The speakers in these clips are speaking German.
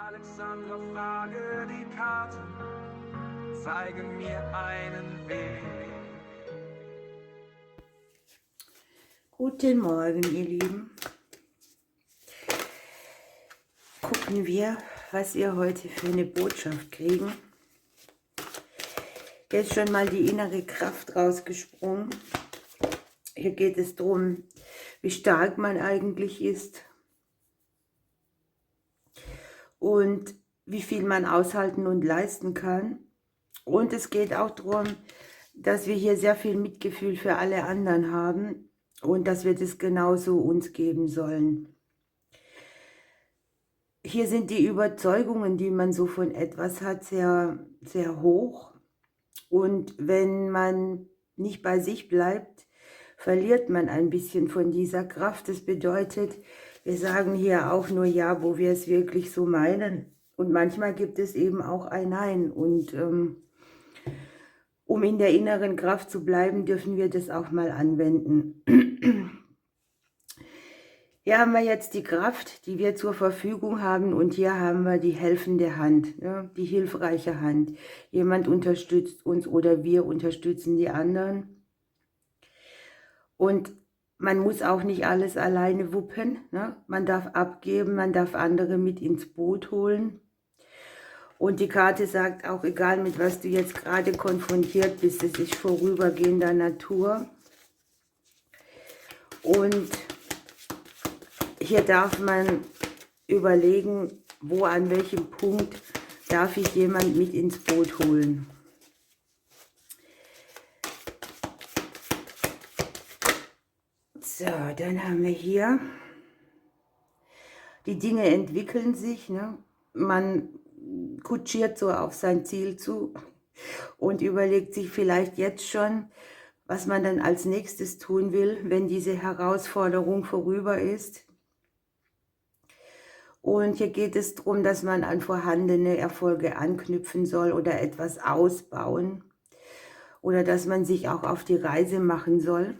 Alexandra, frage die Karte, zeige mir einen Weg. Guten Morgen, ihr Lieben. Gucken wir, was ihr heute für eine Botschaft kriegen. Hier ist schon mal die innere Kraft rausgesprungen. Hier geht es darum, wie stark man eigentlich ist und wie viel man aushalten und leisten kann. Und es geht auch darum, dass wir hier sehr viel Mitgefühl für alle anderen haben und dass wir das genauso uns geben sollen. Hier sind die Überzeugungen, die man so von etwas hat, sehr, sehr hoch. Und wenn man nicht bei sich bleibt, verliert man ein bisschen von dieser Kraft. Das bedeutet, wir sagen hier auch nur Ja, wo wir es wirklich so meinen. Und manchmal gibt es eben auch ein Nein. Und um in der inneren Kraft zu bleiben, dürfen wir das auch mal anwenden. Hier haben wir jetzt die Kraft, die wir zur Verfügung haben, und hier haben wir die helfende Hand, ja, die hilfreiche Hand. Jemand unterstützt uns oder wir unterstützen die anderen. Und man muss auch nicht alles alleine wuppen, ne? Man darf abgeben, man darf andere mit ins Boot holen. Und die Karte sagt auch, egal mit was du jetzt gerade konfrontiert bist, es ist vorübergehender Natur. Und hier darf man überlegen, wo, an welchem Punkt darf ich jemand mit ins Boot holen. So, dann haben wir hier, die Dinge entwickeln sich, ne? Man kutschiert so auf sein Ziel zu und überlegt sich vielleicht jetzt schon, was man dann als nächstes tun will, wenn diese Herausforderung vorüber ist. Und hier geht es darum, dass man an vorhandene Erfolge anknüpfen soll oder etwas ausbauen. Oder dass man sich auch auf die Reise machen soll.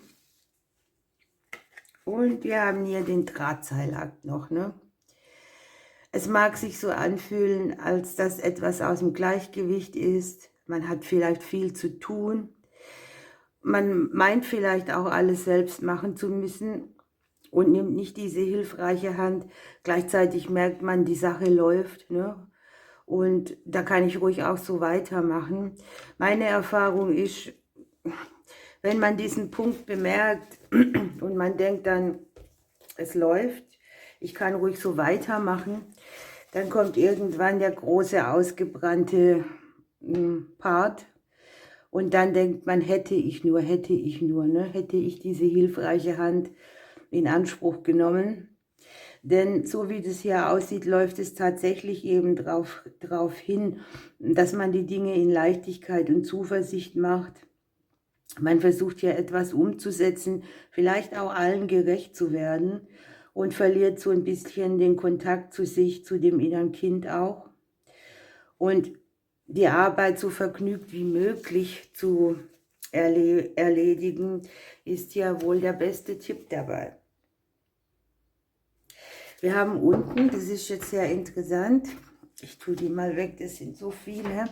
Und wir haben hier den Drahtseilakt noch, ne? Es mag sich so anfühlen, als dass etwas aus dem Gleichgewicht ist. Man hat vielleicht viel zu tun. Man meint vielleicht auch alles selbst machen zu müssen und nimmt nicht diese hilfreiche Hand. Gleichzeitig merkt man, die Sache läuft, ne? Und da kann ich ruhig auch so weitermachen. Meine Erfahrung ist, wenn man diesen Punkt bemerkt und man denkt dann, es läuft, ich kann ruhig so weitermachen, dann kommt irgendwann der große, ausgebrannte Part. Und dann denkt man, hätte ich nur, ne? Hätte ich diese hilfreiche Hand in Anspruch genommen. Denn so wie das hier aussieht, läuft es tatsächlich eben drauf hin, dass man die Dinge in Leichtigkeit und Zuversicht macht. Man versucht hier etwas umzusetzen, vielleicht auch allen gerecht zu werden und verliert so ein bisschen den Kontakt zu sich, zu dem inneren Kind auch. Und die Arbeit so vergnügt wie möglich zu erledigen, ist ja wohl der beste Tipp dabei. Wir haben unten, das ist jetzt sehr interessant, ich tue die mal weg, das sind so viele,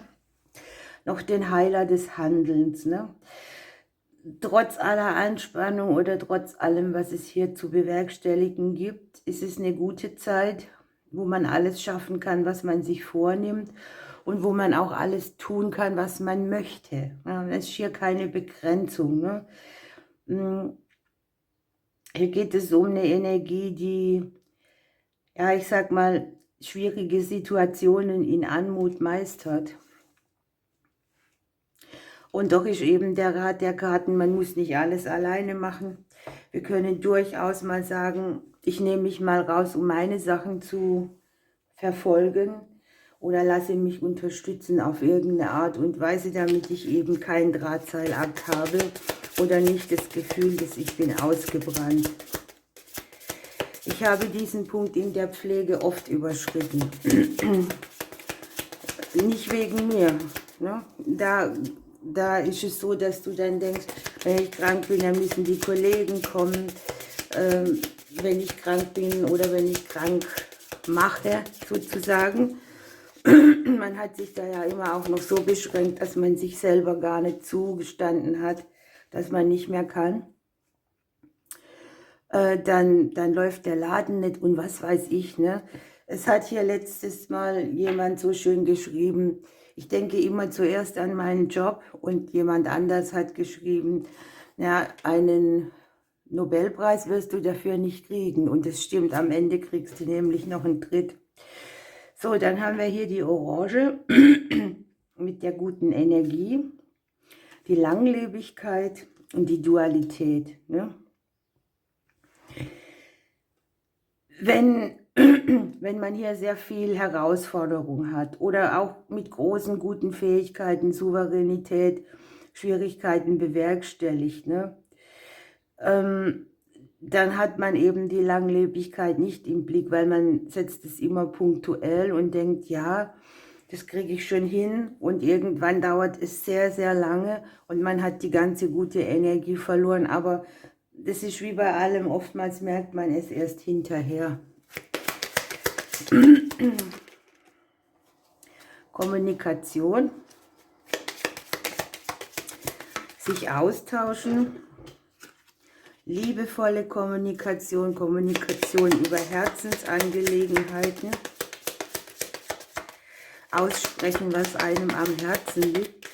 noch den Heiler des Handelns, ne? Trotz aller Anspannung oder trotz allem, was es hier zu bewerkstelligen gibt, ist es eine gute Zeit, wo man alles schaffen kann, was man sich vornimmt und wo man auch alles tun kann, was man möchte. Ja, es ist hier keine Begrenzung, ne? Hier geht es um eine Energie, die, ja, ich sag mal, schwierige Situationen in Anmut meistert. Und doch ist eben der Rat der Karten, man muss nicht alles alleine machen. Wir können durchaus mal sagen, ich nehme mich mal raus, um meine Sachen zu verfolgen oder lasse mich unterstützen auf irgendeine Art und Weise, damit ich eben keinen Drahtseilakt habe oder nicht das Gefühl, dass ich bin ausgebrannt. Ich habe diesen Punkt in der Pflege oft überschritten. Nicht wegen mir, ne? Da ist es so, dass du dann denkst, wenn ich krank bin, dann müssen die Kollegen kommen. Wenn ich krank bin oder wenn ich krank mache, sozusagen. Man hat sich da ja immer auch noch so beschränkt, dass man sich selber gar nicht zugestanden hat, dass man nicht mehr kann. Dann läuft der Laden nicht und was weiß ich, ne? Es hat hier letztes Mal jemand so schön geschrieben, ich denke immer zuerst an meinen Job, und jemand anders hat geschrieben, ja, einen Nobelpreis wirst du dafür nicht kriegen, und das stimmt, am Ende kriegst du nämlich noch einen Tritt. So, dann haben wir hier die Orange mit der guten Energie, die Langlebigkeit und die Dualität, ne? Wenn man hier sehr viel Herausforderung hat oder auch mit großen, guten Fähigkeiten, Souveränität, Schwierigkeiten bewerkstelligt, ne? Dann hat man eben die Langlebigkeit nicht im Blick, weil man setzt es immer punktuell und denkt, ja, das kriege ich schon hin, und irgendwann dauert es sehr, sehr lange und man hat die ganze gute Energie verloren, aber das ist wie bei allem, oftmals merkt man es erst hinterher. Kommunikation, sich austauschen, liebevolle Kommunikation, Kommunikation über Herzensangelegenheiten, aussprechen, was einem am Herzen liegt.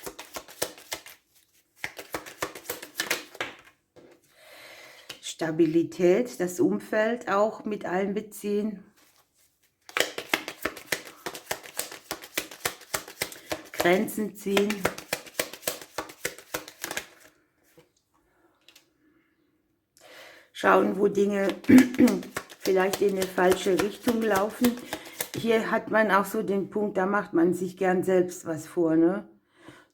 Stabilität, das Umfeld auch mit einbeziehen. Grenzen ziehen. Schauen, wo Dinge vielleicht in eine falsche Richtung laufen. Hier hat man auch so den Punkt, da macht man sich gern selbst was vor, ne?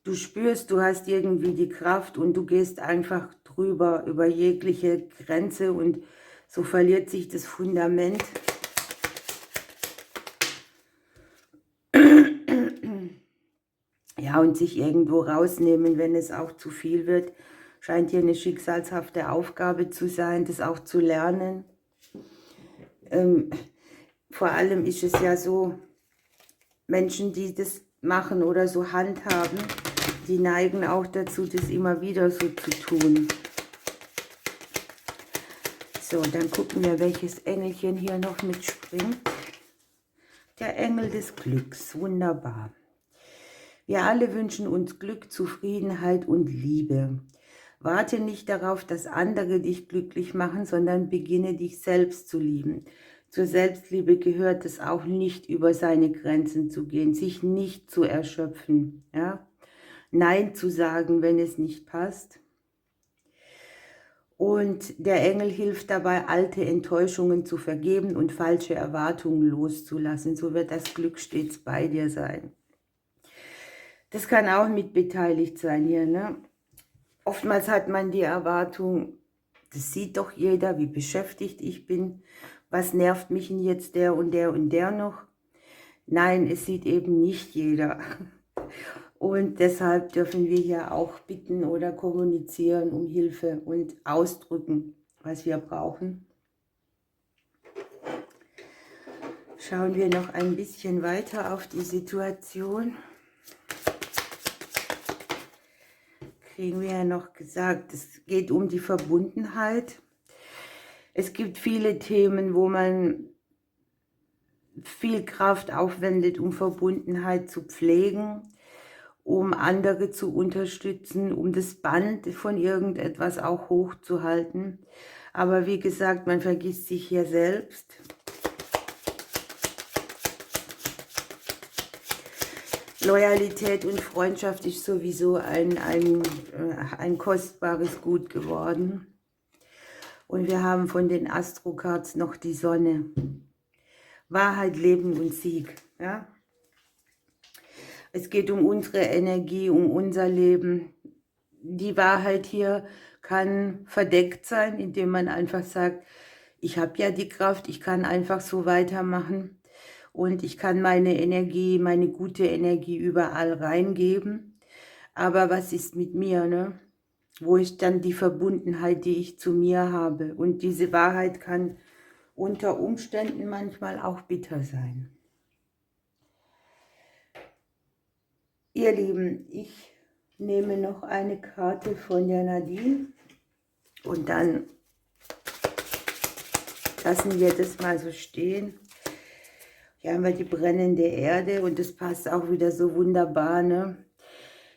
Du spürst, du hast irgendwie die Kraft und du gehst einfach drüber, über jegliche Grenze, und so verliert sich das Fundament. Ja, und sich irgendwo rausnehmen, wenn es auch zu viel wird, scheint hier eine schicksalshafte Aufgabe zu sein, das auch zu lernen. Vor allem ist es ja so, Menschen, die das machen oder so handhaben, die neigen auch dazu, das immer wieder so zu tun. So, dann gucken wir, welches Engelchen hier noch mitspringt. Der Engel des Glücks, wunderbar. Wir alle wünschen uns Glück, Zufriedenheit und Liebe. Warte nicht darauf, dass andere dich glücklich machen, sondern beginne dich selbst zu lieben. Zur Selbstliebe gehört es auch nicht, über seine Grenzen zu gehen, sich nicht zu erschöpfen, ja? Nein zu sagen, wenn es nicht passt. Und der Engel hilft dabei, alte Enttäuschungen zu vergeben und falsche Erwartungen loszulassen. So wird das Glück stets bei dir sein. Das kann auch mit beteiligt sein hier, ne? Oftmals hat man die Erwartung, das sieht doch jeder, wie beschäftigt ich bin. Was nervt mich denn jetzt der und der und der noch? Nein, es sieht eben nicht jeder. Und deshalb dürfen wir hier auch bitten oder kommunizieren um Hilfe und ausdrücken, was wir brauchen. Schauen wir noch ein bisschen weiter auf die Situation. Kriegen wir ja noch gesagt, es geht um die Verbundenheit. Es gibt viele Themen, wo man viel Kraft aufwendet, um Verbundenheit zu pflegen, um andere zu unterstützen, um das Band von irgendetwas auch hochzuhalten. Aber wie gesagt, man vergisst sich hier selbst. Loyalität und Freundschaft ist sowieso ein kostbares Gut geworden. Und wir haben von den Astro-Cards noch die Sonne. Wahrheit, Leben und Sieg. Ja? Es geht um unsere Energie, um unser Leben. Die Wahrheit hier kann verdeckt sein, indem man einfach sagt, ich habe ja die Kraft, ich kann einfach so weitermachen. Und ich kann meine Energie, meine gute Energie überall reingeben. Aber was ist mit mir, ne? Wo ist dann die Verbundenheit, die ich zu mir habe? Und diese Wahrheit kann unter Umständen manchmal auch bitter sein. Ihr Lieben, ich nehme noch eine Karte von der Nadine und dann lassen wir das mal so stehen. Hier haben wir die brennende Erde und das passt auch wieder so wunderbar, ne?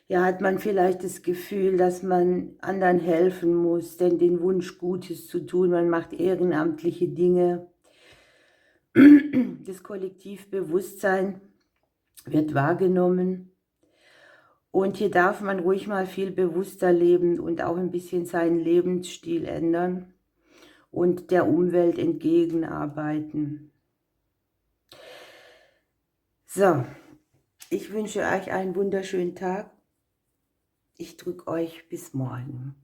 Ja, hat man vielleicht das Gefühl, dass man anderen helfen muss, denn den Wunsch, Gutes zu tun, man macht ehrenamtliche Dinge. Das Kollektivbewusstsein wird wahrgenommen und hier darf man ruhig mal viel bewusster leben und auch ein bisschen seinen Lebensstil ändern und der Umwelt entgegenarbeiten. So, ich wünsche euch einen wunderschönen Tag. Ich drücke euch bis morgen.